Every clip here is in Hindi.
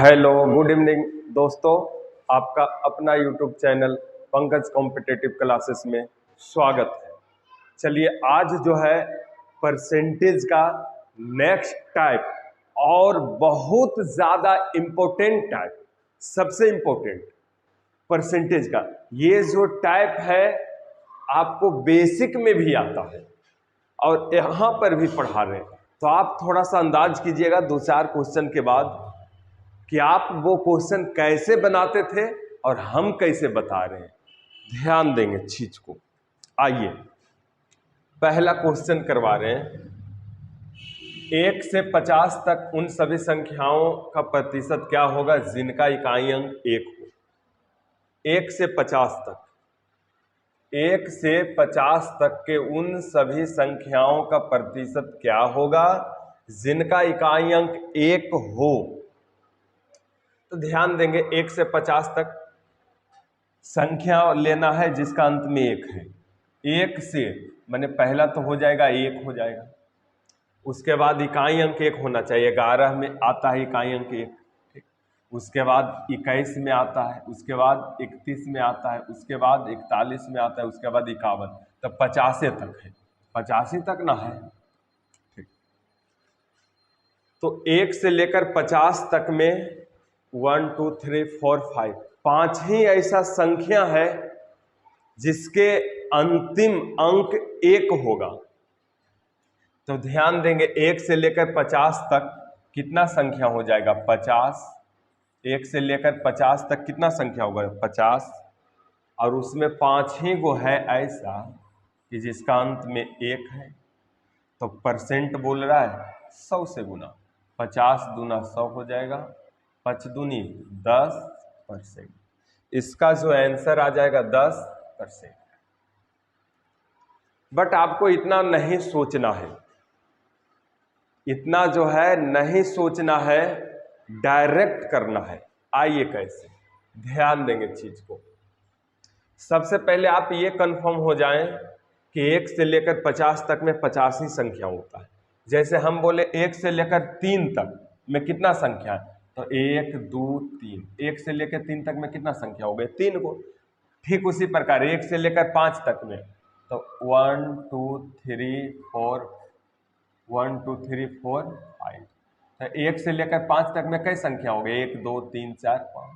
हेलो गुड इवनिंग दोस्तों, आपका अपना YouTube channel Pankaj competitive classes में स्वागत है। चलिए आज जो है परसेंटेज का नेक्स्ट टाइप और बहुत ज़्यादा इम्पोर्टेंट टाइप, सबसे इम्पोर्टेंट परसेंटेज का ये जो टाइप है आपको बेसिक में भी आता है और यहाँ पर भी पढ़ा रहे हैं, तो आप थोड़ा सा अंदाज कीजिएगा दो चार क्वेश्चन के बाद कि आप वो क्वेश्चन कैसे बनाते थे और हम कैसे बता रहे हैं। ध्यान देंगे चीज को। आइए पहला क्वेश्चन करवा रहे हैं। 1 से 50 तक उन सभी संख्याओं का प्रतिशत क्या होगा जिनका इकाई अंक 1 हो। 1 से 50 तक, 1 से 50 तक के उन सभी संख्याओं का प्रतिशत क्या होगा जिनका इकाई अंक 1 हो। तो ध्यान देंगे 1 से 50 तक संख्या लेना है जिसका अंत में 1 है। 1 से माने पहला तो हो जाएगा 1 हो जाएगा, उसके बाद इकाई अंक 1 होना चाहिए। 11 में आता है इकाई अंक 1, ठीक। उसके बाद 21 में आता है, उसके बाद 31 में आता है, उसके बाद 41 में आता है, उसके बाद 51, तब 50 तक है। 85 तक ना है, ठीक। तो 1 से लेकर 50 तक में 1 2 3 4 5 5 ही ऐसा संख्या है जिसके अंतिम अंक 1 होगा। तो ध्यान देंगे 1 से लेकर 50 तक कितना संख्या हो जाएगा 50। 1 से लेकर 50 तक कितना संख्या होगा 50, और उसमें 5 ही वो है ऐसा कि जिसका अंत में 1 है। तो परसेंट बोल रहा है 100 से गुना, 50 दूना 100 हो जाएगा, 5 दूनी 10%। इसका जो आंसर आ जाएगा 10%। बट आपको इतना नहीं सोचना है, इतना जो है नहीं सोचना है, डायरेक्ट करना है। आइए कैसे, ध्यान देंगे चीज को। सबसे पहले आप ये कंफर्म हो जाएं कि 1 से लेकर 50 तक में 50 ही संख्या होता है। जैसे हम बोले 1 से लेकर 3 तक में कितना संख्या है, तो 1 2 3। 1 से लेकर 3 तक में कितना संख्या हो गए 3 को। ठीक उसी प्रकार 1 से लेकर 5 तक में तो 1 2 3 4 1 2 3 4 5। तो 1 से लेकर 5 तक में कई संख्या हो गई 1 2 3 4 5।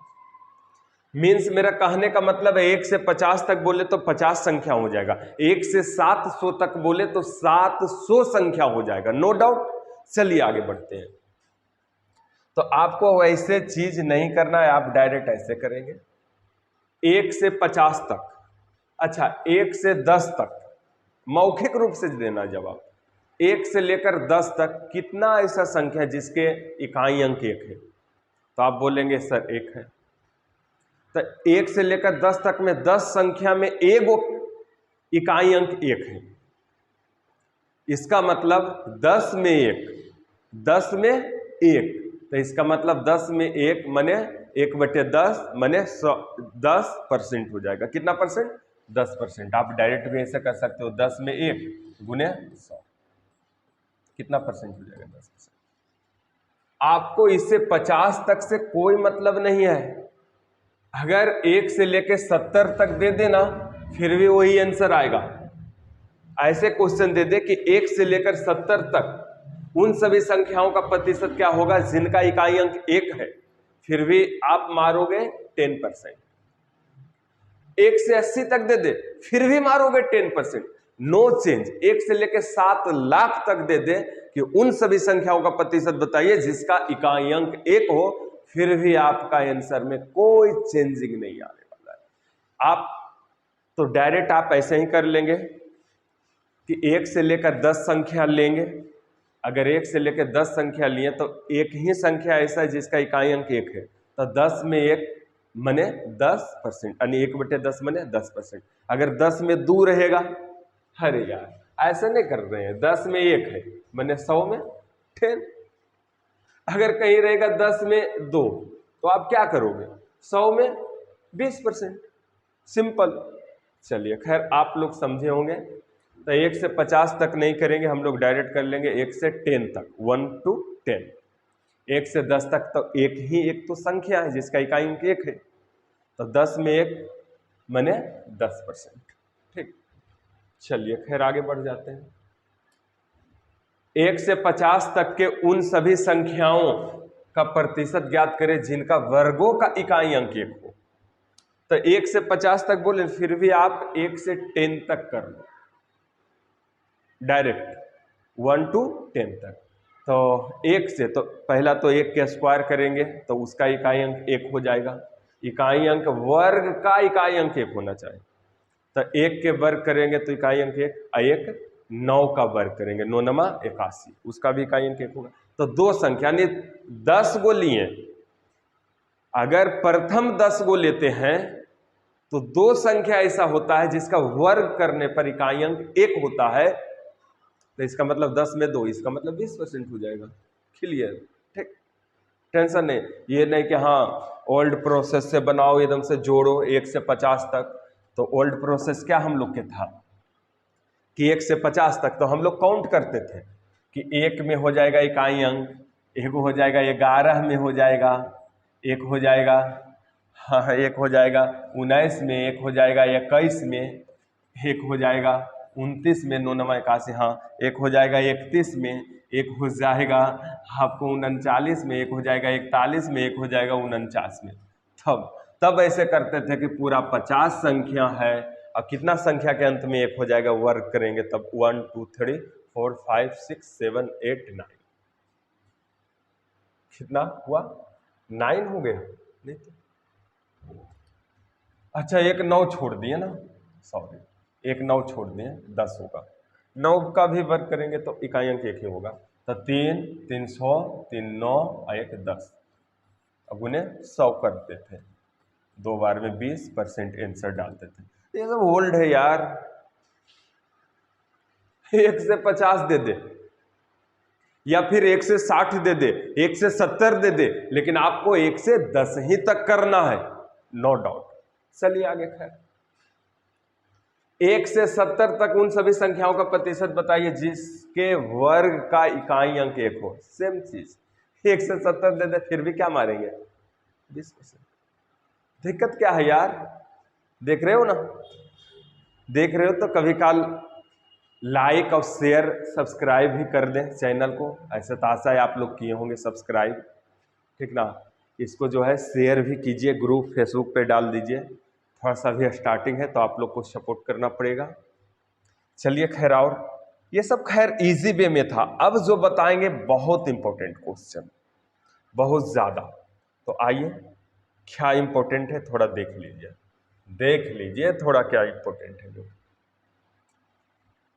मीन्स मेरा कहने का मतलब है 1 से 50 तक बोले तो 50 संख्या हो जाएगा, 1 से 700 तक बोले तो 700 संख्या हो जाएगा, नो डाउट। चलिए आगे बढ़ते हैं। तो आपको वैसे चीज नहीं करना है, आप डायरेक्ट ऐसे करेंगे 1 से 50 तक। अच्छा 1 से 10 तक मौखिक रूप से देना जवाब। 1 से लेकर 10 तक कितना ऐसा संख्या जिसके इकाई अंक 1 है, तो आप बोलेंगे सर 1 है। तो 1 से लेकर 10 तक में 10 संख्या में एगो इकाई अंक 1 है। इसका मतलब 10 में 1, 10 में 1, तो इसका मतलब 10 में 1 माने 1/10 माने 10% हो जाएगा। कितना परसेंट 10%। आप डायरेक्ट भी ऐसे कर सकते हो 10 में 1 गुने 100, कितना परसेंट हो जाएगा 10%। आपको इससे 50 तक से कोई मतलब नहीं है। अगर 1 से लेकर 70 तक दे देना फिर भी वही आंसर आएगा। ऐसे क्वेश्चन दे दे कि 1 से लेकर 70 तक उन सभी संख्याओं का प्रतिशत क्या होगा जिनका इकाई अंक 1 है, फिर भी आप मारोगे 10%। 1 से 80 तक दे दे फिर भी मारोगे 10%, नो चेंज। 1 से लेकर 7 लाख तक दे दे कि उन सभी संख्याओं का प्रतिशत बताइए जिसका इकाई अंक 1 हो, फिर भी आपका आंसर में कोई चेंजिंग नहीं आने वाला है। आप तो डायरेक्ट आप ऐसे ही कर लेंगे कि 1 से लेकर 10 संख्या लेंगे। अगर 1 से लेकर 10 संख्या लिए तो एक ही संख्या ऐसा है जिसका इकाई अंक 1 है, तो 10 में 1 माने 10%, यानी 1/10 माने 10%। अगर 10 में 2 रहेगा, अरे यार ऐसा नहीं कर रहे हैं, 10 में 1 है माने 100 में 10। अगर कहीं रहेगा 10 में 2 तो आप क्या करोगे 100 में 20%, सिंपल। चलिए खैर आप लोग समझे होंगे। तो 1 से 50 तक नहीं करेंगे हम लोग, डायरेक्ट कर लेंगे 1 से 10 तक, 1 to 10। 1 से 10 तक तो एक तो संख्या है जिसका इकाई अंक 1 है, तो 10 में 1 माने 10%। ठीक, चलिए खैर आगे बढ़ जाते हैं। 1 से 50 तक के उन सभी संख्याओं का प्रतिशत ज्ञात करें जिनका वर्गों का इकाई अंक 1 हो। तो 1 से 50 तक बोले, फिर भी आप 1 से 10 तक कर लो डायरेक्ट, 1 to 10 तक। तो 1 से तो पहला तो 1 के स्क्वायर करेंगे तो उसका इकाई अंक 1 हो जाएगा। इकाई अंक वर्ग का इकाई अंक 1 होना चाहिए। तो 1 के वर्ग करेंगे तो इकाई अंक 1, 9 का वर्ग करेंगे 9 नमा 81, उसका भी इकाई अंक 1 होगा। तो दो संख्या यानी 10 गो लिए, अगर प्रथम 10 गो लेते हैं तो दो संख्या ऐसा होता है जिसका वर्ग करने पर इकाई अंक 1 होता है। तो इसका मतलब 10 में 2, इसका मतलब 20% हो जाएगा। क्लियर? ठीक, टेंशन नहीं, ये नहीं कि हाँ ओल्ड प्रोसेस से बनाओ एकदम से जोड़ो 1 से 50 तक। तो ओल्ड प्रोसेस क्या हम लोग के था कि 1 से 50 तक तो हम लोग काउंट करते थे कि 1 में हो जाएगा इकाई अंक, 1 हो जाएगा 11 में हो जाएगा, 1 हो जाएगा, हाँ 1 हो जाएगा 19 में, 1 हो जाएगा 21 में, 1 हो जाएगा 29 में, 9 नमा 81, हाँ 1 हो जाएगा 31 में, 1 हो जाएगा आपको 39 में, 1 हो जाएगा 41 में, 1 हो जाएगा 49 में। तब ऐसे करते थे कि पूरा 50 संख्या है और कितना संख्या के अंत में 1 हो जाएगा वर्ग करेंगे तब 1 2 3 4 5 6 7 8 9, कितना हुआ 9 हो गया नहीं तो अच्छा 1 9 छोड़ दिए ना, सॉरी 1 9 छोड़ दिए, 10 होगा। 9 का भी वर्ग करेंगे तो इकाई अंक 1 ही होगा। तो 3 300 3 9 और 1 10, अब उन्हें 100 करते थे, 2 बार में 20% आंसर डालते थे। ये सब ओल्ड है यार, 1 से 50 दे दे या फिर 1 से 60 दे दे, 1 से 70 दे दे, लेकिन आपको 1 से 10 ही तक करना है, नो डाउट। चलिए आगे खैर, 1 से 70 तक उन सभी संख्याओं का प्रतिशत बताइए जिसके वर्ग का इकाई अंक 1 हो। सेम चीज, 1 से 70 दे दे फिर भी क्या मारेंगे 20%। दिक्कत क्या है यार, देख रहे हो ना, देख रहे हो तो कभी काल लाइक और शेयर सब्सक्राइब भी कर दें चैनल को। ऐसे तो आशा है आप लोग किए होंगे सब्सक्राइब, ठीक ना। इसको जो है शेयर भी कीजिए, ग्रुप फेसबुक पे डाल दीजिए। थोड़ा सा भी स्टार्टिंग है तो आप लोग को सपोर्ट करना पड़ेगा। चलिए खैर, और ये सब खैर इजी वे में था। अब जो बताएंगे बहुत इंपॉर्टेंट क्वेश्चन, बहुत ज्यादा। तो आइए क्या इंपॉर्टेंट है थोड़ा देख लीजिए, देख लीजिए थोड़ा क्या इंपॉर्टेंट है। जो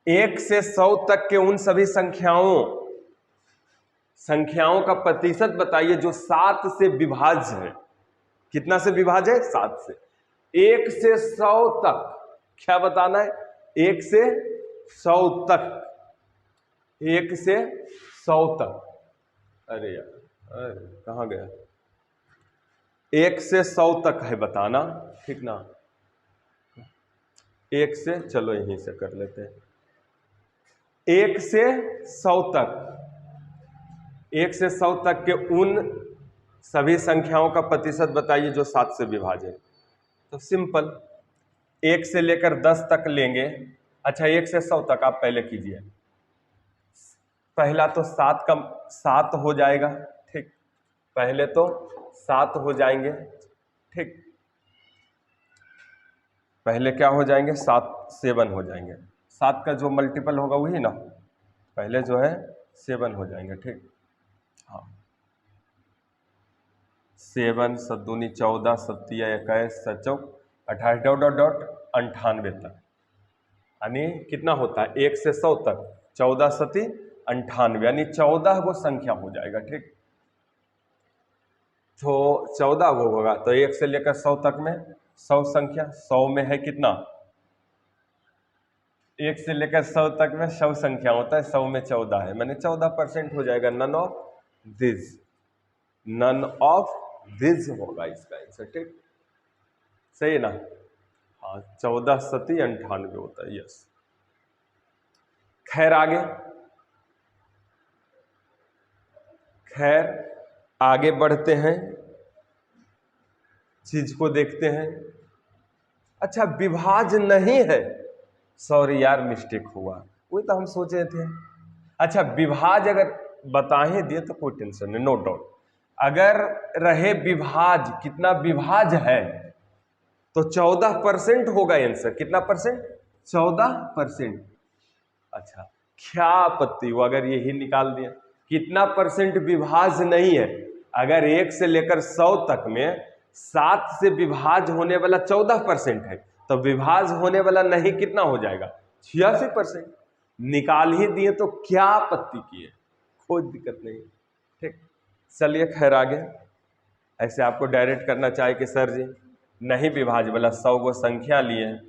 1 से 100 तक के उन सभी संख्याओं का प्रतिशत बताइए जो 7 से विभाज्य है। कितना से विभाज्य है? 7 से। 1 से 100 तक क्या बताना है? 1 से 100 तक, 1 से 100 तक। अरे यार, अरे कहाँ गया? 1 से 100 तक है बताना, ठीक ना। 1 से, चलो यहीं से कर लेते हैं। 1 से 100 तक, 1 से 100 तक के उन सभी संख्याओं का प्रतिशत बताइए जो 7 से विभाज्य है। तो सिंपल, 1 से लेकर 10 तक लेंगे। अच्छा 1 से 100 तक आप पहले कीजिए। पहला तो 7 हो जाएगा, ठीक। पहले तो 7 हो जाएंगे, ठीक। पहले क्या हो जाएंगे? 7 7 हो जाएंगे। 7 का जो मल्टीपल होगा वही ना, पहले जो है 7 हो जाएंगे, ठीक। हाँ 7 7 दूनी 14 7 21 7 चौक 28 डॉट डॉट डॉट 98 तक, यानी कितना होता है 1 से 100 तक 14 7 98, यानी 14 गो संख्या हो जाएगा, ठीक। तो 14 गो होगा तो 1 से लेकर 100 तक में 100 संख्या, 100 में है कितना? 1 से लेकर 100 तक में 100 संख्या होता है, 100 में 14 है, मैंने 14% हो जाएगा। None of this, none of this होगा इसका आंसर, ठीक। सही है ना? हाँ 14 7 98 होता है, यस। खैर आगे, खैर आगे बढ़ते हैं, चीज को देखते हैं। अच्छा, विभाज्य नहीं है, सॉरी यार मिस्टेक हुआ, वही तो हम सोच रहे थे। अच्छा, विभाज्य अगर बता ही दिए तो कोई टेंशन नहीं, नो डाउट। अगर रहे विभाज्य, कितना विभाज्य है तो 14% होगा आंसर। कितना परसेंट? 14%। अच्छा, क्या आपत्ति हो अगर यही निकाल दिया? कितना परसेंट विभाज्य नहीं है? अगर 1 से लेकर 100 तक में 7 से विभाज्य होने वाला 14% है, तो विभाज्य होने वाला नहीं कितना हो जाएगा? 86%। निकाल ही दिए तो क्या आपत्ति की है, कोई दिक्कत नहीं। ठीक, चलिए खैर आगे। ऐसे आपको डायरेक्ट करना चाहे कि सर जी नहीं विभाज्य वाला 100 को संख्या लिए,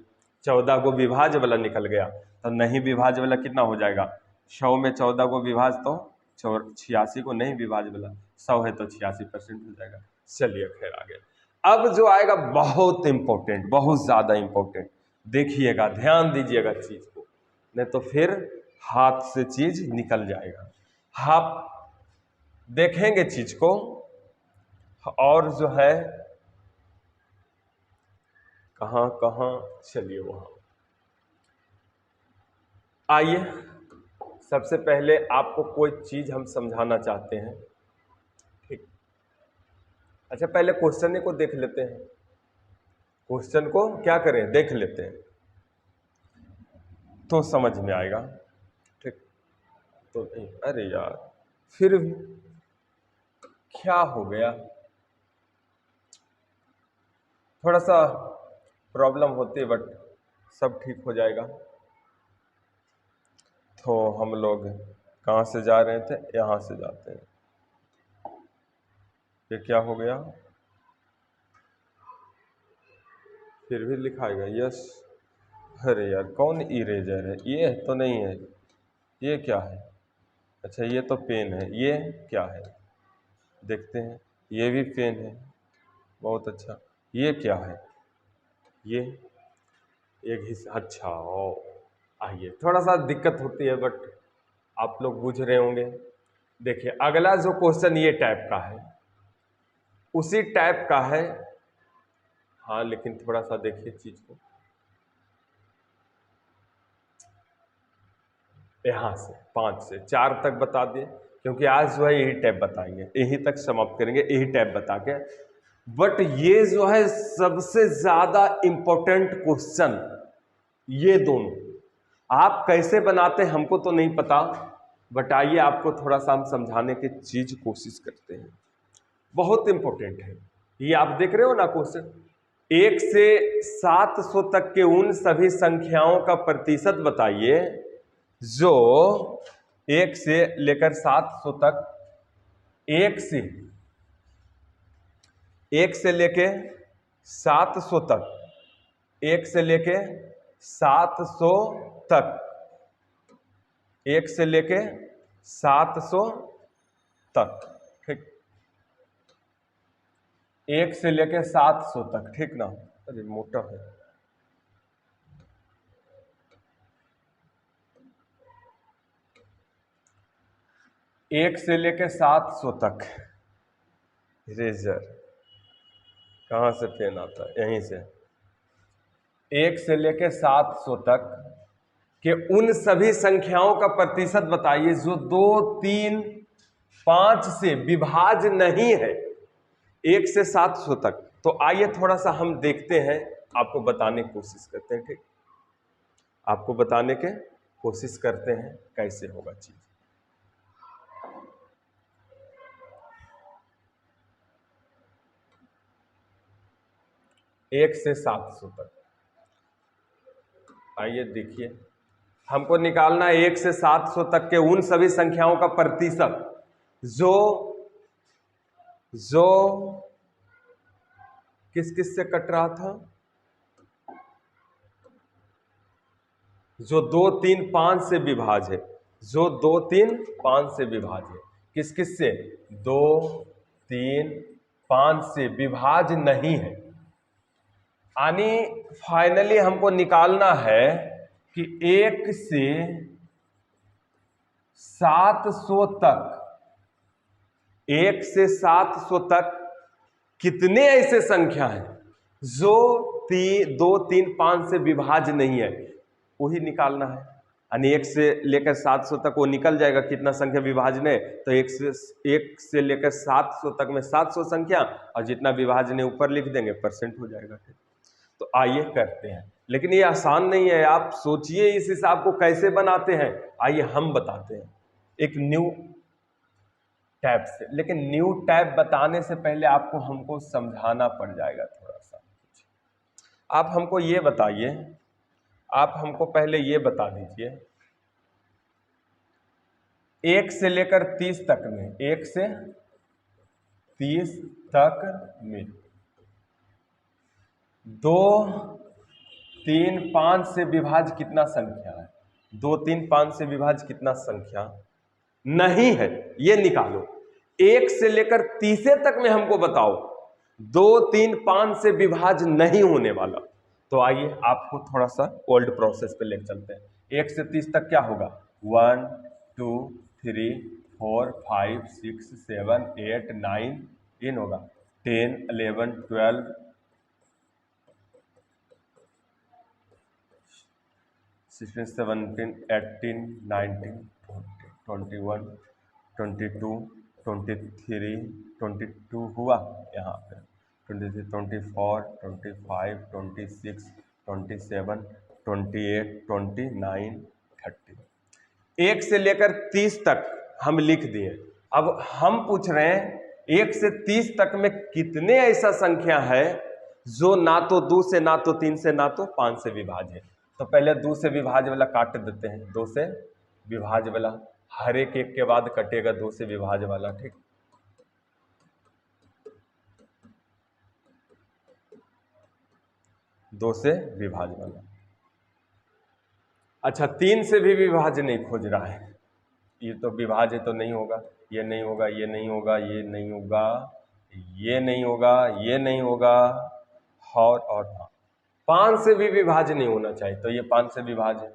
14 को विभाज्य वाला निकल गया, तो नहीं विभाज्य वाला कितना हो जाएगा? 100 में 14 को विभाज्य तो 86 को नहीं विभाज्य वाला 100 है तो 86% हो जाएगा। चलिए खैर आगे। अब जो आएगा बहुत इंपॉर्टेंट, बहुत ज्यादा इंपॉर्टेंट, देखिएगा, ध्यान दीजिएगा चीज को, नहीं तो फिर हाथ से चीज निकल जाएगा। आप देखेंगे चीज को और जो है कहां कहां, चलिए वहां आइए। सबसे पहले आपको कोई चीज हम समझाना चाहते हैं, ठीक। अच्छा, पहले क्वेश्चन को देख लेते हैं, क्वेश्चन को क्या करें, देख लेते हैं तो समझ में आएगा, ठीक। तो नहीं, अरे यार फिर भी क्या हो गया, थोड़ा सा प्रॉब्लम होती है, बट सब ठीक हो जाएगा। तो हम लोग कहाँ से जा रहे थे? यहाँ से जाते हैं। ये क्या हो गया, फिर भी लिखाएगा यस। अरे यार कौन इरेजर है, ये तो नहीं है, ये क्या है? अच्छा ये तो पेन है, ये क्या है देखते हैं, ये भी पेन है, बहुत अच्छा। ये क्या है? ये एक हिस्सा, अच्छा ओ। आइए, थोड़ा सा दिक्कत होती है बट आप लोग बुझ रहे होंगे। देखिए अगला जो क्वेश्चन ये टाइप का है, उसी टाइप का है, हाँ लेकिन थोड़ा सा देखिए चीज को, यहाँ से 5 से 4 तक बता दिए, क्योंकि आज जो है यही टैब बताएंगे, यही तक समाप्त करेंगे, यही टैब बता के। बट ये जो है सबसे ज्यादा इंपॉर्टेंट क्वेश्चन, ये दोनों आप कैसे बनाते हैं हमको तो नहीं पता, बट आइए आपको थोड़ा सा हम समझाने की चीज कोशिश करते हैं। बहुत इंपॉर्टेंट है ये, आप देख रहे हो ना क्वेश्चन, 1 से 700 तक के उन सभी संख्याओं का प्रतिशत बताइए जो 1 से लेकर 700 तक, 1 से लेके 700 तक, 1 से लेके 700 तक, 1 से लेके 700 तक, ठीक। 1 से लेके 700 तक, ठीक ना? अरे मोटा है, 1 से लेके 700 तक, इरेजर कहाँ से पेन आता है? यहीं से। 1 से लेके 700 तक के उन सभी संख्याओं का प्रतिशत बताइए जो 2, 3, 5 से विभाज्य नहीं है, 1 से 700 तक। तो आइए थोड़ा सा हम देखते हैं, आपको बताने की कोशिश करते हैं, ठीक। आपको बताने के कोशिश करते हैं कैसे होगा चीज। एक से 700 तक, आइए देखिए, हमको निकालना है 1 से 700 तक के उन सभी संख्याओं का प्रतिशत जो किस किस से कट रहा था, जो 2, 3, 5 से विभाज्य है, जो 2, 3, 5 से विभाज्य है। किस किस से? 2, 3, 5 से विभाज्य नहीं है। यानी फाइनली हमको निकालना है कि 1 से 700 तक, 1 से 700 तक कितने ऐसे संख्या हैं जो 2, 3, 5 से विभाज्य नहीं है, वही निकालना है। यानी 1 से लेकर 700 तक वो निकल जाएगा कितना संख्या विभाज्य है, तो 1 से लेकर 700 तक में 700 संख्या, और जितना विभाज्य है ऊपर लिख देंगे, परसेंट हो जाएगा। तो आइए करते हैं, लेकिन ये आसान नहीं है, आप सोचिए इस हिसाब को कैसे बनाते हैं। आइए हम बताते हैं एक न्यू टैब से, लेकिन न्यू टैब बताने से पहले आपको हमको समझाना पड़ जाएगा थोड़ा सा। आप हमको ये बताइए, आप हमको पहले ये बता दीजिए, 1 से लेकर 30 तक में, 1 से 30 तक में 2, 3, 5 से विभाज्य कितना संख्या है? 2, 3, 5 से विभाज्य कितना संख्या नहीं है, ये निकालो। 1 से लेकर 30 तक में हमको बताओ 2, 3, 5 से विभाज्य नहीं होने वाला। तो आइए आपको थोड़ा सा ओल्ड प्रोसेस पे लेकर चलते हैं। 1 से 30 तक क्या होगा? 1, 2, 3, 4, 5, 6, 7, 8, 9 इन होगा, 10, 11, 12, 16, 17, 18, 19, 20, 21, 22, 23, 22 हुआ यहाँ पे, 23, 24, 25, 26, 27, 28, 29, 30। 1 से लेकर 30 तक हम लिख दिए। अब हम पूछ रहे हैं 1 से 30 तक में कितने ऐसा संख्या है जो ना तो 2 से, ना तो 3 से, ना तो 5 से विभाज्य है। तो पहले 2 से विभाज्य वाला काट देते हैं, 2 से विभाज्य वाला, हर एक के बाद कटेगा 2 से विभाज्य वाला, ठीक। दो से विभाज्य वाला। अच्छा, 3 से भी विभाज्य नहीं खोज रहा है, ये तो विभाज्य तो नहीं होगा, ये नहीं होगा, ये नहीं होगा, ये नहीं होगा, ये नहीं होगा, ये नहीं होगा, और हाँ 5 से भी विभाज्य नहीं होना चाहिए, तो ये 5 से विभाज्य है,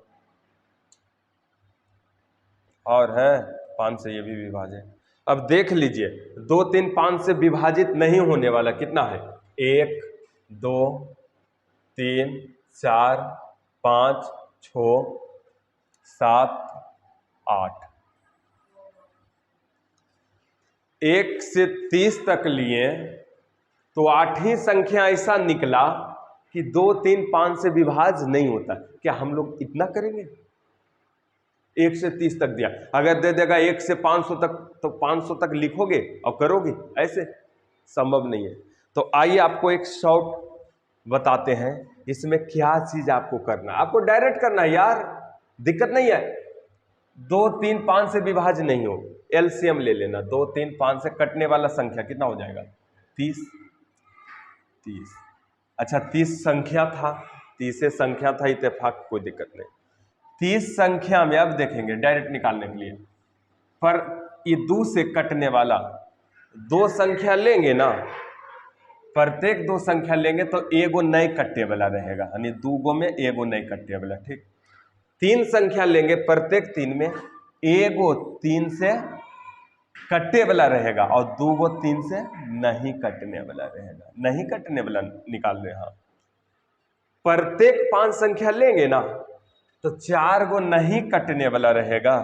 और है 5 से ये भी विभाज्य है। अब देख लीजिए 2, 3, 5 से विभाजित नहीं होने वाला कितना है? 1, 2, 3, 4, 5, 6, 7, 8। 1 से 30 तक लिए तो 8 ही संख्या ऐसा निकला कि 2, 3, 5 से विभाज्य नहीं होता। क्या हम लोग इतना करेंगे? 1 से 30 तक दिया, अगर दे देगा 1 से 500 तक, तो 500 तक लिखोगे और करोगे? ऐसे संभव नहीं है। तो आइए आपको एक शॉर्ट बताते हैं, इसमें क्या चीज आपको करना है। आपको डायरेक्ट करना है यार, दिक्कत नहीं है। 2, 3, 5 से विभाज्य नहीं हो, एलसीएम ले लेना। 2, 3, 5 से कटने वाला संख्या कितना हो जाएगा? 30। अच्छा 30 संख्या था, 30 संख्या था, इत्तेफाक, कोई दिक्कत नहीं। 30 संख्या में अब देखेंगे डायरेक्ट निकालने के लिए, पर ये 2 से कटने वाला 2 संख्या लेंगे ना, प्रत्येक 2 संख्या लेंगे तो एगो नए कट्टे वाला रहेगा, यानी 2 गो में एगो नए कट्टे वाला, ठीक। 3 संख्या लेंगे, प्रत्येक 3 में एगो 3 से कट्टे वाला रहेगा और 2 गो 3 से नहीं कटने वाला रहेगा। नहीं कटने वाला निकाल रहे हैं। प्रत्येक 5 संख्या लेंगे ना तो 4 गो नहीं कटने वाला रहेगा।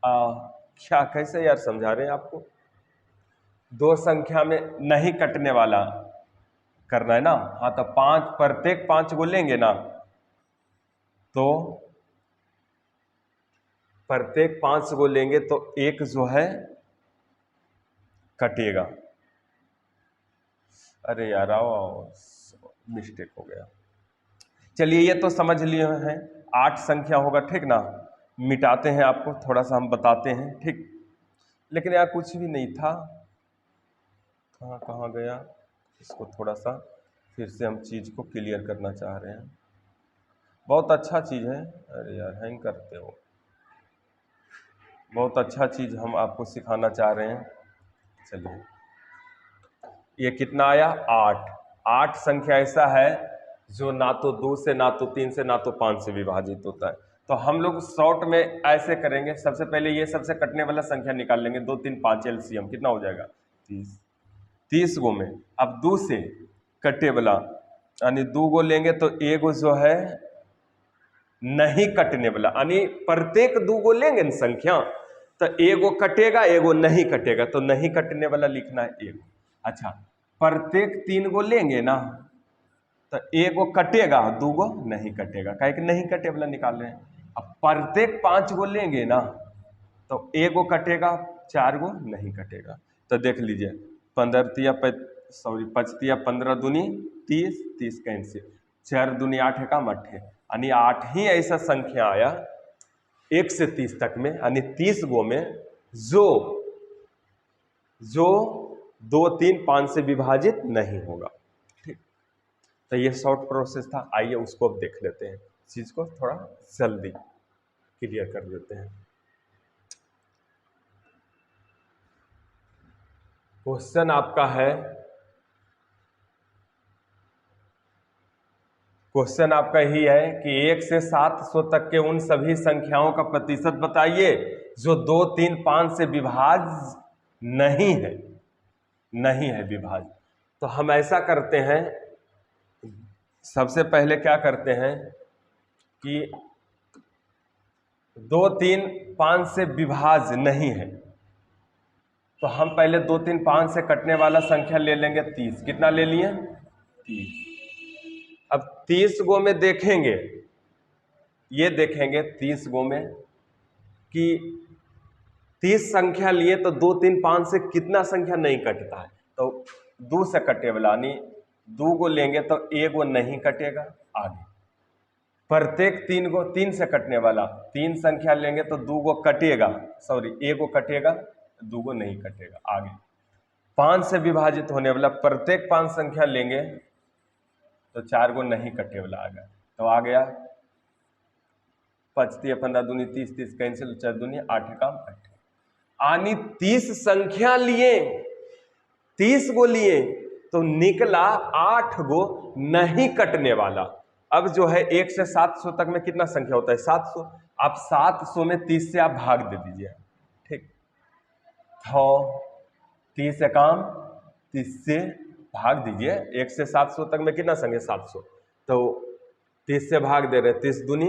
क्या कैसे यार समझा रहे हैं आपको? 2 संख्या में नहीं कटने वाला करना है ना। हाँ, तो 5, प्रत्येक 5 गो लेंगे ना तो प्रत्येक 5 गो लेंगे तो एक जो है कटेगा। अरे यार आओ, मिस्टेक हो गया। चलिए ये तो समझ लिए हैं, 8 संख्या होगा, ठीक ना। मिटाते हैं, आपको थोड़ा सा हम बताते हैं, ठीक। लेकिन यार कुछ भी नहीं था, कहाँ गया? इसको थोड़ा सा फिर से हम चीज़ को क्लियर करना चाह रहे हैं। बहुत अच्छा चीज़ है। अरे यार हैंग करते हो। बहुत अच्छा चीज़ हम आपको सिखाना चाह रहे हैं। चलिए ये कितना आया? 8। 8 संख्या ऐसा है जो ना तो 2 से, ना तो 3 से, ना तो 5 से विभाजित होता है। तो हम लोग शॉर्ट में ऐसे करेंगे, सबसे पहले ये सबसे कटने वाला संख्या निकाल लेंगे, 2 3 5 एलसीएम कितना हो जाएगा 30। 30 गो में अब 2 से कटे वाला यानी 2 गो लेंगे तो एगो जो है नहीं कटने वाला, यानी प्रत्येक 2 गो लेंगे न संख्या तो एगो कटेगा एगो नहीं कटेगा, तो नहीं कटने वाला लिखना है एगो। अच्छा, प्रत्येक 3 गो लेंगे ना तो एगो कटेगा 2 गो नहीं कटेगा, काहे कि नहीं कटे वाला निकाल रहे हैं। अब प्रत्येक 5 गो लेंगे ना तो एगो कटेगा 4 गो नहीं कटेगा। तो देख लीजिए 5 तिया 15 दूनी 30, 30 कैंसिल, 4 दूनी 8 का 8, यानी 8 ही ऐसा संख्या आया 1 से 30 तक में, यानी 30 गो में जो 2 3 5 से विभाजित नहीं होगा। ठीक, तो ये शॉर्ट प्रोसेस था। आइए उसको अब देख लेते हैं, चीज को थोड़ा जल्दी क्लियर कर देते हैं। क्वेश्चन आपका है, क्वेश्चन आपका ही है कि 1 से 700 तक के उन सभी संख्याओं का प्रतिशत बताइए जो 2 3 5 से विभाज्य नहीं है विभाज्य। तो हम ऐसा करते हैं, सबसे पहले क्या करते हैं कि 2 3 5 से विभाज्य नहीं है, तो हम पहले 2 3 5 से कटने वाला संख्या ले लेंगे 30। कितना ले लिए 30। अब 30 गो में देखेंगे, ये देखेंगे 30 गो में कि 30 संख्या लिए तो 2 3 5 से कितना संख्या नहीं कटता है, तो 2 से कटे वाला, यानी 2 गो लेंगे तो 1 गो नहीं कटेगा आगे। प्रत्येक 3 से कटने वाला 3 संख्या लेंगे तो 2 गो कटेगा, 1 गो कटेगा 2 गो नहीं कटेगा आगे। 5 से विभाजित होने वाला प्रत्येक 5 संख्या लेंगे तो 4 गो नहीं कटे वाला आ गया, तो आ गया 5 तिया 15 दूनी 30, 30 कैंसिल, 4 दूनी 8 का 8, यानी 30 संख्या लिए 30 गो लिए तो निकला 8 गो नहीं कटने वाला। अब जो है 1 से 700 तक में कितना संख्या होता है 700, आप 700 में 30 से आप भाग दे दीजिए। ठीक, तो 30 काम 30 से भाग दीजिए, 1 से 700 तक में कितना संख्या 700, तो 30 से भाग दे रहे, 30 दूनी,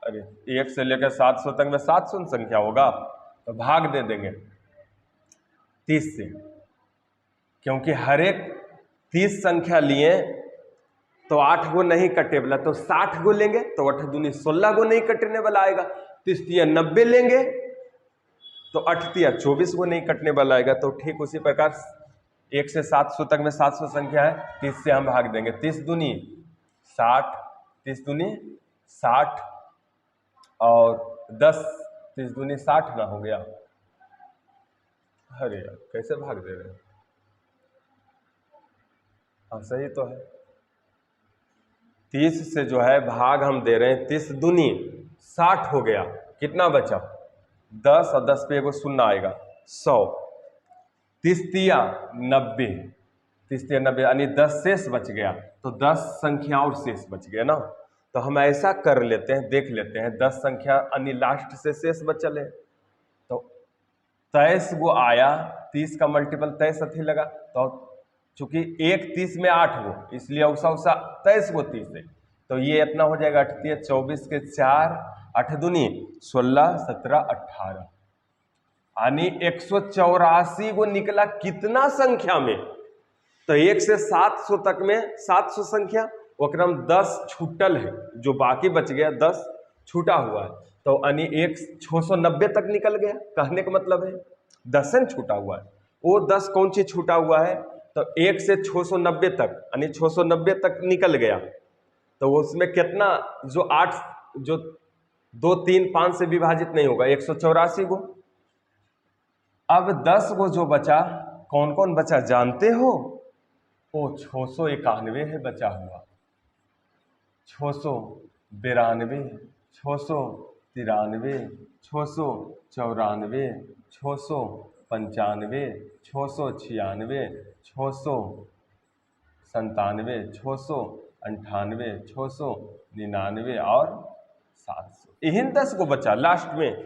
अरे 1 से लेकर 700 तक में 700 संख्या होगा, तो भाग दे देंगे 30 से, क्योंकि हर एक 30 संख्या लिए तो 8 गो नहीं कटे वाला, तो 60 गो लेंगे तो 8 दूनी 16 गो नहीं कटने वाला आएगा। 30 तिया 90 लेंगे तो 8 तिया 24 गो नहीं कटने वाला आएगा। तो ठीक उसी प्रकार 1 से 700 तक में 700 संख्या है, 30 से हम भाग देंगे, 30 दूनी 60, 30 दूनी 60 और 10, 30 दूनी 60 ना हो गया। अरे यार कैसे भाग दे रहे हैं, हाँ सही तो है। 30 से जो है भाग हम दे रहे हैं, 30 दूनी 60 हो गया, कितना बचा 10 और 10 पे एगो शून्य आएगा 100, 30 तिया 90, 30 तिया 90 यानी 10 शेष बच गया, तो 10 संख्या और शेष बच गया ना। तो हम ऐसा कर लेते हैं, देख लेते हैं 10 संख्या यानी लास्ट से शेष बचल है, तो 23 गो आया, 30 का मल्टीपल 23 अथी लगा, तो चूंकि 1 30 में 8 गो, इसलिए औसा 23 गो 30 है, तो ये इतना हो जाएगा 8 24 के 4, 8 दूनी 16, 17, 18, यानी 184 गो निकला कितना संख्या में, तो 1 से 700 तक में 700 संख्या, ओकरा में 10 छूटल है, जो बाकी बच गया 10 छूटा हुआ है, तो यानी 690 तक निकल गया। कहने का मतलब है 10 छूटा हुआ है, वो 10 कौन सी छूटा हुआ है, तो 1 से 690 तक, यानी 690 तक निकल गया, तो उसमें कितना जो 8 जो 2 3 5 से विभाजित नहीं होगा 184 गो। अब 10 गो जो बचा, कौन कौन बचा जानते हो, वो 691 है बचा हुआ, 692, 693, 694, 695, 696, 697, 698, 699 और 700। यही 10 को बचा लास्ट में।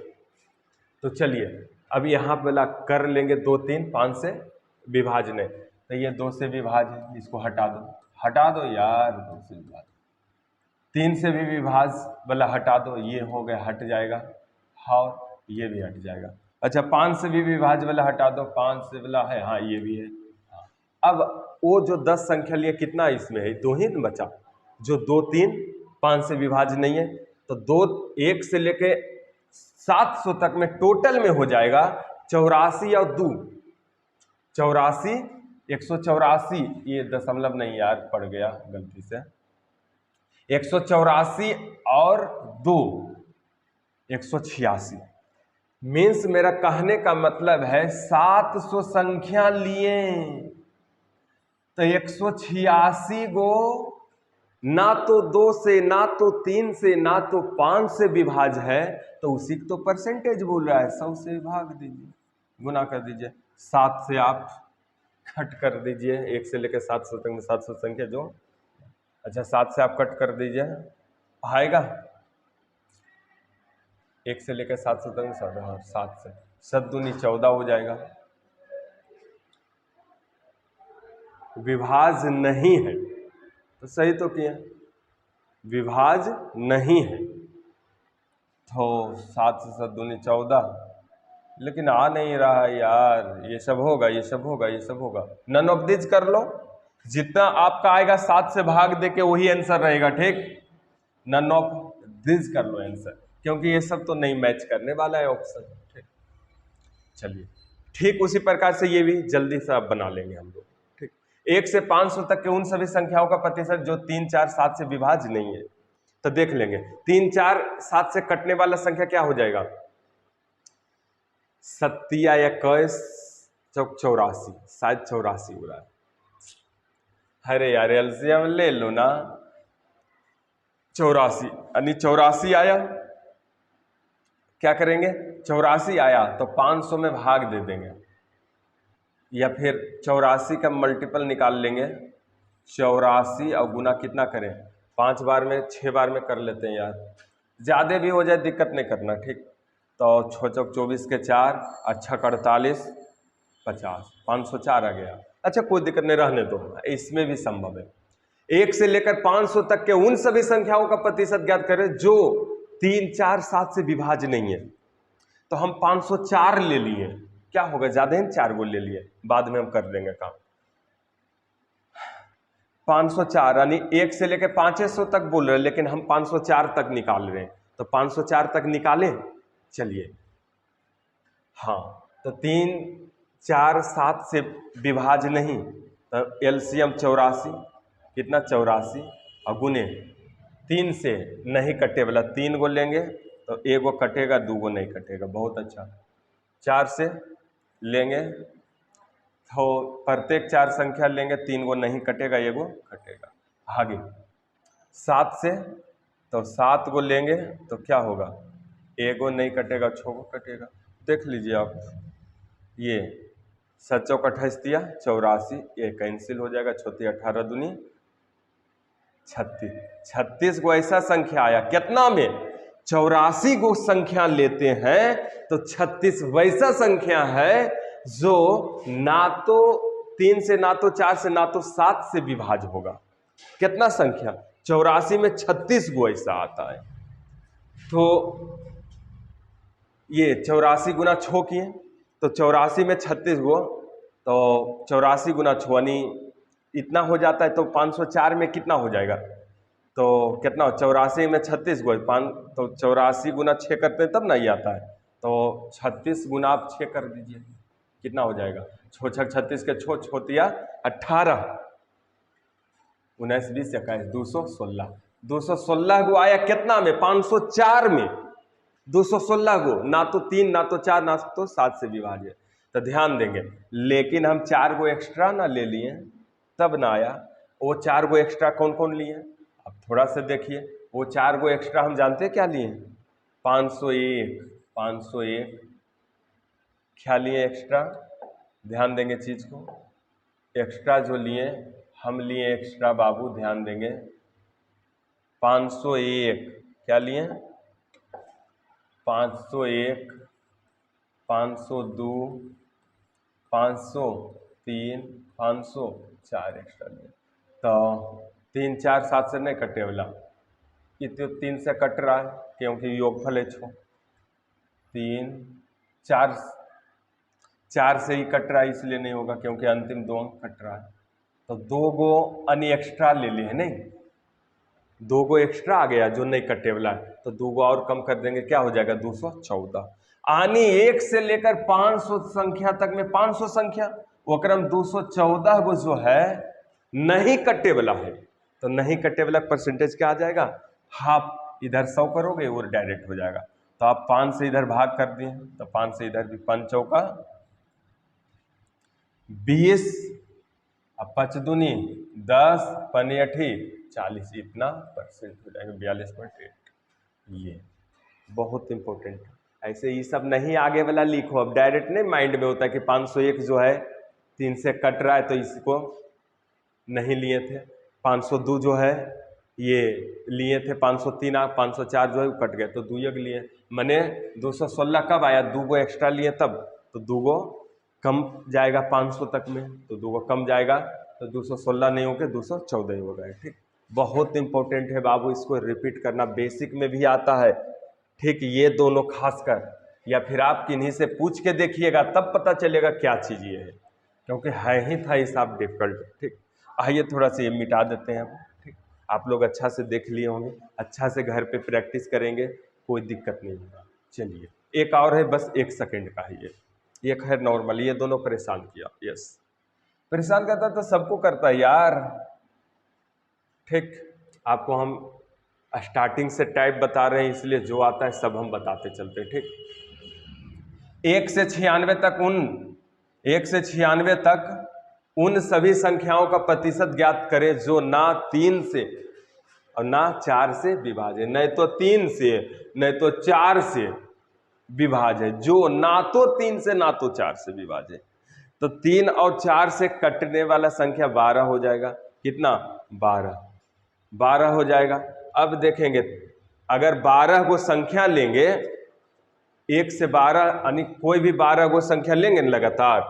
तो चलिए अब यहाँ वाला कर लेंगे 2 3 5 से विभाजने। तो ये 2 से विभाज है, इसको हटा दो यार, 2 से विभाज। 3 से भी विभाज वाला हटा दो, ये हो गया, हट जाएगा, और ये भी हट जाएगा। अच्छा 5 से भी विभाज वाला हटा दो, 5 से वाला है, हाँ ये भी है। हाँ। अब वो जो 10 संख्या लिए कितना इसमें है, 2 ही बचा, जो 2 3 5 से विभाज नहीं है। तो 2 1 से लेके 700 तक में टोटल में हो जाएगा 84 और 2 84, 184, ये दशमलव नहीं यार पड़ गया गलती से, 184 और 2 186। मीन्स मेरा कहने का मतलब है 700 संख्या लिए तो 186 गो ना तो 2 से, ना तो 3 से, ना तो 5 से विभाज है, तो उसी को तो परसेंटेज बोल रहा है, 100 से भाग दीजिए, गुना कर दीजिए, 7 से आप कट कर दीजिए, 1 से लेकर 700 तक में 700 संख्या जो, अच्छा 7 से आप कट कर दीजिए, आएगा 1 से लेकर 700 तक में 7 से 7 दूनी 14 हो जाएगा। विभाज नहीं है तो सही तो किया, विभाज नहीं है तो 7 से 7 दूनी 14, लेकिन आ नहीं रहा यार, ये सब होगा, ये सब होगा, ये सब होगा। नन ऑफ दिस कर लो, जितना आपका आएगा 7 से भाग दे के वही आंसर रहेगा, ठीक। नन ऑफ दिस कर लो आंसर, क्योंकि ये सब तो नहीं मैच करने वाला है ऑप्शन, ठीक। चलिए ठीक उसी प्रकार से ये भी जल्दी से आप बना लेंगे हम लोग, ठीक। 1 से 500 तक के उन सभी संख्याओं का प्रतिशत जो 3 4 7 से विभाज नहीं है, तो देख लेंगे 3 4 7 से कटने वाला संख्या क्या हो जाएगा, 7 या 21 चौक 84, शायद 84 हो रहा है। अरे यार एलसीएम ले लो ना, 84 यानी 84 आया, क्या करेंगे 84 आया तो 500 में भाग दे देंगे, या फिर 84 का मल्टीपल निकाल लेंगे, 84 और गुना कितना करें, 5 बार में 6 बार में कर लेते हैं यार, ज़्यादा भी हो जाए दिक्कत नहीं करना, ठीक। तो 6 चौक 24 के 4, अच्छा 48 50, 504 आ गया। अच्छा कोई दिक्कत नहीं, रहने दो, इसमें भी संभव है। 1 से लेकर 500 तक के उन सभी संख्याओं का प्रतिशत ज्ञात करें जो 3 4 7 से विभाज्य नहीं है। तो हम 504 ले लिए, क्या होगा, ज्यादा ही 4 गो ले लिए, बाद में हम कर देंगे काम। 504 यानी 1 से लेकर 500 तक बोल रहे हैं, लेकिन हम 504 तक निकाल रहे हैं, तो 504 तक निकालें। चलिए हाँ, तो 3 4 7 से विभाज नहीं, तो एलसीएम 84, कितना 84, और गुने 3 से नहीं कटे वाला 3 गो लेंगे, तो 1 गो कटेगा, 2 गो नहीं कटेगा, बहुत अच्छा। 4 से लेंगे तो प्रत्येक 4 संख्या लेंगे, 3 गो नहीं कटेगा, 1 गो कटेगा। आगे 7 से, तो 7 गो लेंगे तो क्या होगा, 1 गो नहीं कटेगा, 6 गो कटेगा। देख लीजिए आप, ये 7 चौक 28 दिया 84, ये कैंसिल हो जाएगा, 18 दूनी 36, 36 गो ऐसा संख्या आया, कितना में 84 गो संख्या लेते हैं तो 36 वैसा संख्या है जो ना तो 3 से, ना तो 4 से, ना तो 7 से विभाज्य होगा। कितना संख्या 84 में 36 गो ऐसा आता है। तो ये 84 गुना 6 किए तो 84 में 36 गो, तो 84 गुना 6 यानी इतना हो जाता है, तो 504 में कितना हो जाएगा, तो कितना 84 में 36 गो, तो 84 गुना 6 करते हैं तब ना ये आता है, तो 36 गुना आप 6 कर दीजिए, कितना हो जाएगा, 6 6 36 के 6 छोतिया 18, 19 20 21 216, 216 गो आया कितना में, 504 में 216 गो, ना तो 3 ना तो 4 ना तो 7 से विभाज्य। तो ध्यान देंगे, लेकिन हम 4 गो एक्स्ट्रा ना ले लिए तब ना आया। वो 4 गो एक्स्ट्रा कौन कौन लिए, अब थोड़ा सा देखिए, वो 4 गो एक्स्ट्रा हम जानते हैं क्या लिए, 501 क्या लिए एक्स्ट्रा, ध्यान देंगे चीज को, एक्स्ट्रा जो लिए हम लिए एक्स्ट्रा बाबू, ध्यान देंगे 501 क्या लिए 501, 502, 503, 504 एक्स्ट्रा लिए तो 3, 4, 7 से नहीं कटे वाला, ये तो 3 से कट रहा है क्योंकि योगफल है 6। 3, 4 से ही कट रहा है इसलिए नहीं होगा क्योंकि अंतिम 2 अंक कट रहा है। तो 2 गो अनि एक्स्ट्रा ले लिए नहीं, 2 गो एक्स्ट्रा आ गया जो नहीं कटे वाला है, तो 2 गो और कम कर देंगे, क्या हो जाएगा 214। आनी 1 से लेकर 500 संख्या तक में 500 संख्या वो क्रम 214 गो जो है नहीं कटे वाला है, तो नहीं कटे वाला परसेंटेज क्या आ जाएगा, हाफ। इधर 100 करोगे और डायरेक्ट हो जाएगा, तो आप 5 से इधर भाग कर दिए तो 5 से इधर भी 5 चौका 20, अब 5 दूनी 10, 5 अठी 40, इतना परसेंट हो जाएगा 42.8। ये बहुत इंपॉर्टेंट है। ऐसे ये सब नहीं आगे वाला लिखो, अब डायरेक्ट नहीं माइंड में होता है कि 501 जो है 3 से कट रहा है तो इसको नहीं लिए थे, 502 जो है ये लिए थे, 503 504 जो है वो कट गए तो 2 लिए, मैंने 216 कब आया, 2 गो एक्स्ट्रा लिए तब, तो 2 गो कम जाएगा 500 तक में, तो 2 गो कम जाएगा तो 216 नहीं होकर 214 ही हो गए। ठीक, बहुत इंपॉर्टेंट है बाबू, इसको रिपीट करना, बेसिक में भी आता है। ठीक, ये दोनों खासकर, या फिर आप किन्हीं से पूछ के देखिएगा तब पता चलेगा क्या चीज़ ये है, क्योंकि है ही था हिसाब डिफिकल्ट। ठीक, आइए थोड़ा सा ये मिटा देते हैं। ठीक, आप लोग अच्छा से देख लिए होंगे, अच्छा से घर पे प्रैक्टिस करेंगे, कोई दिक्कत नहीं होगा। चलिए एक और है, बस 1 सेकंड का ही है, एक है नॉर्मल, ये दोनों परेशान किया। यस, परेशान करता तो सबको करता है यार। ठीक, आपको हम स्टार्टिंग से टाइप बता रहे हैं इसलिए जो आता है सब हम बताते चलते हैं। ठीक, 1 से 96 तक 1 से 96 तक उन सभी संख्याओं का प्रतिशत ज्ञात करें जो ना 3 से और ना 4 से विभाज्य, नहीं तो 3 से नहीं तो 4 से विभाज्य, जो ना तो 3 से ना तो 4 से विभाज्य। तो 3 और 4 से कटने वाला संख्या 12 हो जाएगा। कितना, 12 हो जाएगा। अब देखेंगे अगर 12 को संख्या लेंगे, 1 से 12 यानी कोई भी 12 को संख्या लेंगे न लगातार,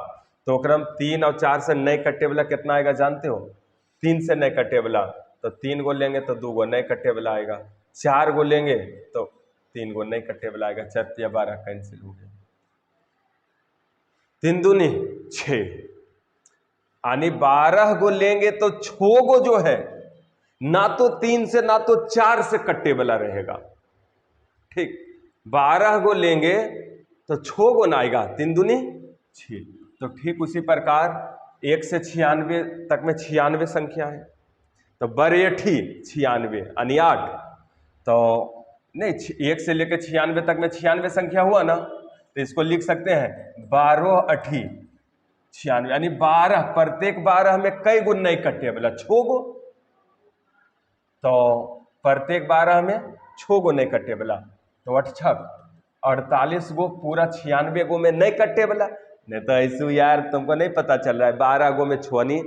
तो क्रम 3 और 4 से नहीं कटे वाला कितना आएगा जानते हो, 3 से नहीं कटे वाला, तो 3 गो लेंगे तो 2 गो नहीं कटे वाला आएगा, 4 गो लेंगे तो 3 गो नहीं कटे वाला आएगा, 4 या 12 कैंसिल हो गया, 3 दूनी 6, यानी 12 गो लेंगे तो 6 गो जो है ना तो 3 से ना तो 4 से कट्टे वाला रहेगा। ठीक, 12 गो लेंगे तो 6 गो ना आएगा, 3 दूनी 6। तो ठीक उसी प्रकार 1 से 96 तक में 96 संख्या है, तो बरेठी 96 यानी 8, तो नहीं 1 से लेकर 96 तक में 96 संख्या हुआ ना, तो इसको लिख सकते हैं 12 अठी 96, यानी 12, प्रत्येक 12 में कई गुण नहीं कटे वाला, 6 गो, तो प्रत्येक 12 में 6 गो नहीं कटे वाला, तो 48 गो, पूरा 96 गो में नहीं कटे वाला। नहीं तो ऐसे यार तुमको नहीं पता चल रहा है, 12 गो में छोनी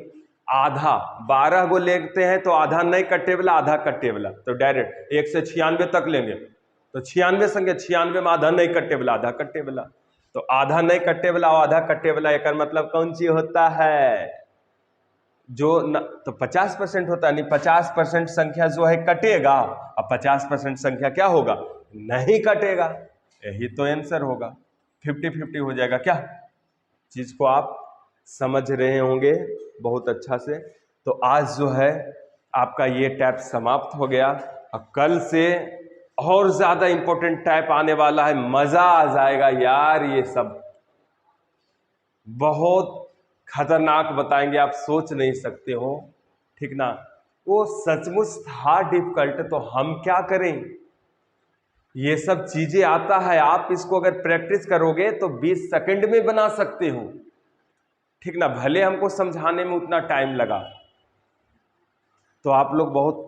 आधा, 12 गो लेते हैं तो आधा नहीं कटे वाला आधा कटे वाला, तो डायरेक्ट 1 से 96 तक लेंगे तो 96 संगे 96 में आधा नहीं कटे वाला आधा कटे वाला, तो आधा नहीं कटे वाला और आधा कटे वाला, एक मतलब कौन चीज होता है जो न, तो 50% होता है, नहीं 50% संख्या जो है कटेगा और 50% संख्या क्या होगा, नहीं कटेगा, यही तो आंसर होगा, 50-50 हो जाएगा। क्या चीज को आप समझ रहे होंगे बहुत अच्छा से। तो आज जो है आपका ये टाइप समाप्त हो गया, और कल से और ज्यादा इंपॉर्टेंट टाइप आने वाला है, मजा आ जाएगा यार, ये सब बहुत खतरनाक बताएंगे, आप सोच नहीं सकते हो। ठीक ना, वो सचमुच था डिफिकल्ट, तो हम क्या करें, ये सब चीजें आता है, आप इसको अगर प्रैक्टिस करोगे तो 20 सेकंड में बना सकते हो। ठीक ना, भले हमको समझाने में उतना टाइम लगा, तो आप लोग बहुत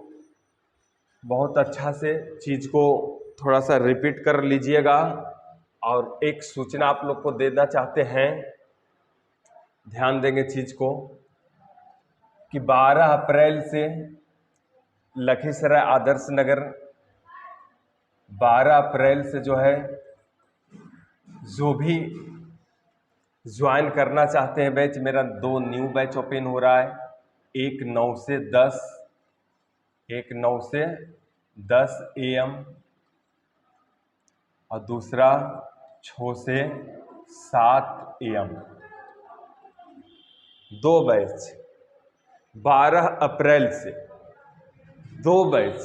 बहुत अच्छा से चीज को थोड़ा सा रिपीट कर लीजिएगा। और एक सूचना आप लोग को देना चाहते हैं, ध्यान देंगे चीज को, कि 12 अप्रैल से लखीसराय आदर्श नगर 12 अप्रैल से जो है जो भी ज्वाइन करना चाहते हैं बैच, मेरा 2 न्यू बैच ओपन हो रहा है, एक 9 से 10 AM और दूसरा 6 से 7 AM। 2 बैच 12 अप्रैल से, 2 बैच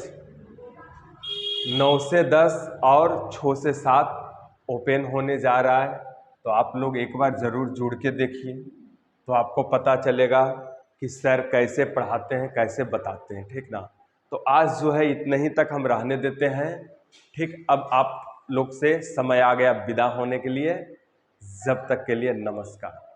9 से 10 और 6 से 7 ओपन होने जा रहा है। तो आप लोग एक बार ज़रूर जुड़ के देखिए, तो आपको पता चलेगा कि सर कैसे पढ़ाते हैं, कैसे बताते हैं, ठीक ना। तो आज जो है इतने ही तक हम रहने देते हैं, ठीक। अब आप लोग से समय आ गया विदा होने के लिए, जब तक के लिए नमस्कार।